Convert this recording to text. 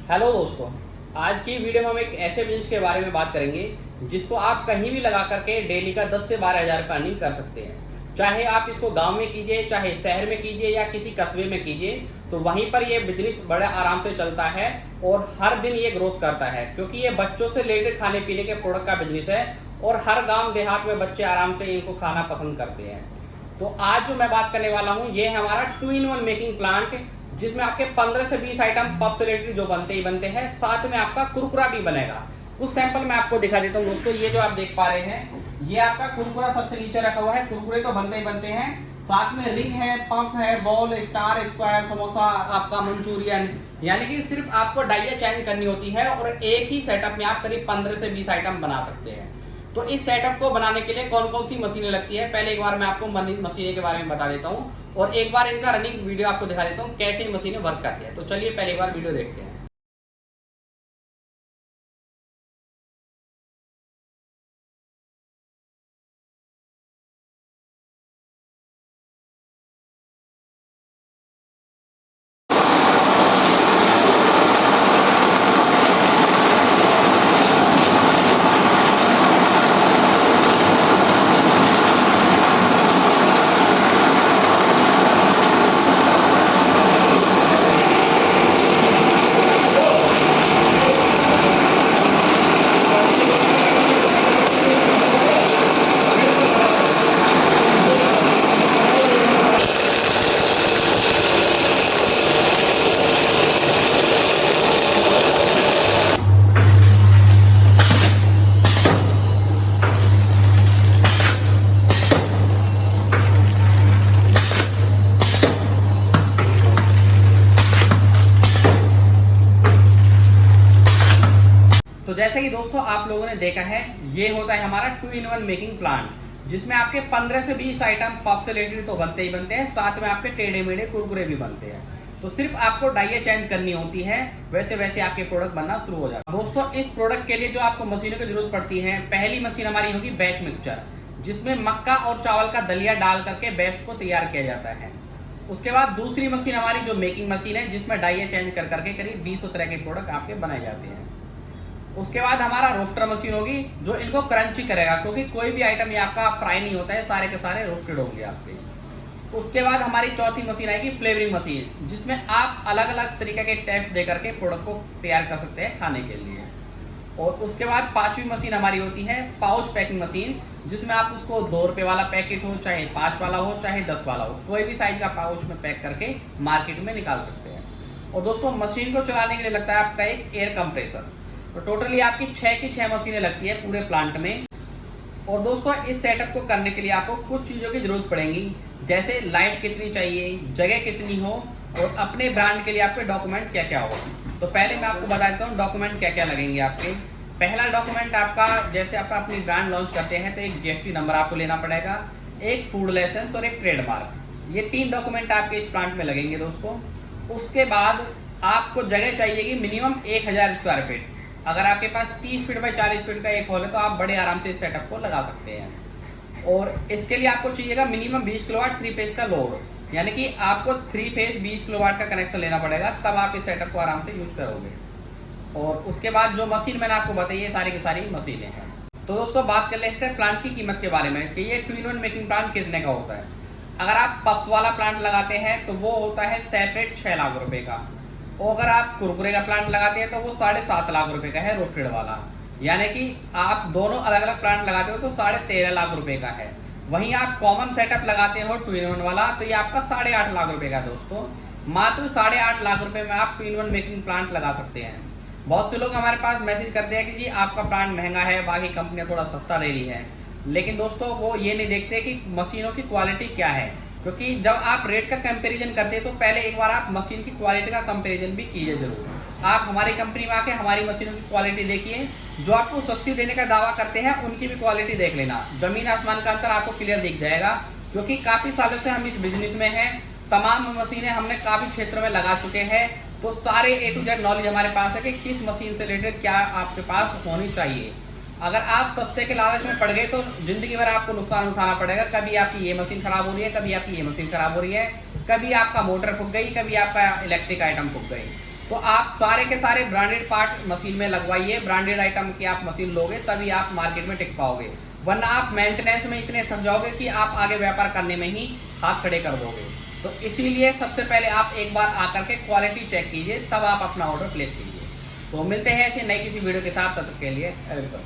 Hello दोस्तों, आज की वीडियो में हम एक ऐसे बिजनेस के बारे में बात करेंगे जिसको आप कहीं भी लगा करके डेली का 10 से 12 हज़ार रुपये अर्निंग कर सकते हैं। चाहे आप इसको गांव में कीजिए, चाहे शहर में कीजिए या किसी कस्बे में कीजिए, तो वहीं पर ये बिजनेस बड़े आराम से चलता है और हर दिन ये ग्रोथ करता है, क्योंकि ये बच्चों से रिलेटेड खाने पीने के प्रोडक्ट का बिजनेस है और हर गाँव देहात में बच्चे आराम से इनको खाना पसंद करते हैं। तो आज जो मैं बात करने वाला हूँ ये है हमारा 2-in-1 मेकिंग प्लांट, जिसमें आपके 15 से 20 आइटम पफ से रिलेटेड जो बनते ही बनते हैं, साथ में आपका कुरकुरा भी बनेगा। कुछ सैंपल मैं आपको दिखा देता हूँ दोस्तों। ये जो आप देख पा रहे हैं ये आपका कुरकुरा सबसे नीचे रखा हुआ है। कुरकुरे तो बनते ही बनते हैं, साथ में रिंग है, पफ है, बॉल, स्टार, स्क्वायर, समोसा, आपका मंचूरियन, यानी कि सिर्फ आपको डाइया चेंज करनी होती है और एक ही सेटअप में आप करीब 15 से 20 आइटम बना सकते हैं। तो इस सेटअप को बनाने के लिए कौन कौन सी मशीनें लगती है, पहले एक बार मैं आपको मशीनें के बारे में बता देता हूँ और एक बार इनका रनिंग वीडियो आपको दिखा देता हूँ कैसे ये मशीनें वर्क करती है। तो चलिए पहले एक बार वीडियो देखते हैं। तो जैसे कि दोस्तों आप लोगों ने देखा है, ये होता है हमारा 2-in-1 मेकिंग प्लांट, जिसमें आपके 15 से 20 आइटम पफ से रिलेटेड तो बनते ही बनते हैं, साथ में आपके टेढ़े मेढ़े कुरकुरे भी बनते हैं। तो सिर्फ आपको डाइया चेंज करनी होती है, वैसे वैसे आपके प्रोडक्ट बनना शुरू हो जाता है। दोस्तों इस प्रोडक्ट के लिए जो आपको मशीनों की जरूरत पड़ती है, पहली मशीन हमारी होगी बैच मिक्सचर, जिसमें मक्का और चावल का दलिया डाल करके बेस्ट को तैयार किया जाता है। उसके बाद दूसरी मशीन हमारी जो मेकिंग मशीन है, जिसमें डाइया चेंज कर करके करीब 20 तरह के प्रोडक्ट आपके बनाए जाते हैं। उसके बाद हमारा रोस्टर मशीन होगी जो इनको क्रंची करेगा, क्योंकि कोई भी आइटम ये आपका फ्राई नहीं होता है, सारे के सारे रोस्टेड होंगे आपके। उसके बाद हमारी चौथी मशीन आएगी फ्लेवरिंग मशीन, जिसमें आप अलग अलग तरीके के टेस्ट दे करके प्रोडक्ट को तैयार कर सकते हैं खाने के लिए। और उसके बाद पांचवी मशीन हमारी होती है पाउच पैकिंग मशीन, जिसमें आप उसको 2 रुपये वाला पैकेट हो, चाहे 5 वाला हो, चाहे 10 वाला हो, कोई भी साइज का पाउच में पैक करके मार्केट में निकाल सकते हैं। और दोस्तों मशीन को चलाने के लिए लगता है आपका एक एयर कंप्रेसर। तो टोटली आपकी 6 की 6 मशीनें लगती है पूरे प्लांट में। और दोस्तों इस सेटअप को करने के लिए आपको कुछ चीज़ों की जरूरत पड़ेगी, जैसे लाइट कितनी चाहिए, जगह कितनी हो और अपने ब्रांड के लिए आपके डॉक्यूमेंट क्या क्या हो। तो पहले मैं आपको बता देता हूँ डॉक्यूमेंट क्या क्या लगेंगे आपके। पहला डॉक्यूमेंट आपका, जैसे आप अपनी ब्रांड लॉन्च करते हैं तो एक जीएसटी नंबर आपको लेना पड़ेगा, एक फूड लाइसेंस और एक ट्रेडमार्क। ये 3 डॉक्यूमेंट आपके इस प्लांट में लगेंगे दोस्तों। उसके बाद आपको जगह चाहिएगी मिनिमम 1000 स्क्वायर फीट। अगर आपके पास 30 फीट बाई 40 फीट का एक हॉल है तो आप बड़े आराम से इस सेटअप को लगा सकते हैं। और इसके लिए आपको चाहिएगा मिनिमम 20 किलोवाट 3 फेज का लोड, यानी कि आपको 3 फेज 20 किलोवाट का कनेक्शन लेना पड़ेगा, तब आप इस सेटअप को आराम से यूज करोगे। और उसके बाद जो मशीन मैंने आपको बताई है सारी की सारी मशीनें हैं। तो दोस्तों बात कर लेते हैं प्लांट की कीमत के बारे में कि ये 2-in-1 मेकिंग प्लांट कितने का होता है। अगर आप पफ वाला प्लांट लगाते हैं तो वो होता है सेपरेट 6 लाख रुपए का, और अगर आप कुरकुरे का प्लांट लगाते हैं तो वो 7.5 लाख रुपए का है रोस्टेड वाला, यानी कि आप दोनों अलग अलग प्लांट लगाते हो तो 13.5 लाख रुपए का है। वहीं आप कॉमन सेटअप लगाते हो 2-in-1 वाला तो ये आपका 8.5 लाख रुपए का दोस्तों। मात्र 8.5 लाख रुपए में आप 2-in-1 मेकिंग प्लांट लगा सकते हैं। बहुत से लोग हमारे पास मैसेज करते हैं कि जी आपका प्लांट महंगा है, बाकी कंपनियां थोड़ा सस्ता दे रही है, लेकिन दोस्तों वो ये नहीं देखते कि मशीनों की क्वालिटी क्या है। क्योंकि जब आप रेट का कंपैरिजन करते हैं तो पहले एक बार आप मशीन की क्वालिटी का कंपैरिजन भी कीजिए जरूर। आप हमारी कंपनी में आके हमारी मशीनों की क्वालिटी देखिए, जो आपको सस्ती देने का दावा करते हैं उनकी भी क्वालिटी देख लेना, जमीन आसमान का अंतर आपको क्लियर दिख जाएगा। क्योंकि काफ़ी सालों से हम इस बिजनेस में हैं, तमाम मशीनें हमने काफ़ी क्षेत्र में लगा चुके हैं, तो सारे A to Z नॉलेज हमारे पास है कि किस मशीन से रिलेटेड क्या आपके पास होनी चाहिए। अगर आप सस्ते के लालच में पड़ गए तो जिंदगी भर आपको नुकसान उठाना पड़ेगा। कभी आपकी ये मशीन खराब हो रही है, कभी आपकी ये मशीन खराब हो रही है, कभी आपका मोटर फूक गई, कभी आपका इलेक्ट्रिक आइटम फूक गई। तो आप सारे के सारे ब्रांडेड पार्ट मशीन में लगवाइए, ब्रांडेड आइटम की आप मशीन लोगे तभी आप मार्केट में टिक पाओगे, वरना आप मेंटेनेंस में इतने थक जाओगे कि आप आगे व्यापार करने में ही हाथ खड़े कर दोगे। तो इसीलिए सबसे पहले आप एक बार आकर के क्वालिटी चेक कीजिए, तब आप अपना ऑर्डर प्लेस कीजिए। तो मिलते हैं ऐसे नई किसी वीडियो के साथ, तब तक के लिए अलविदा।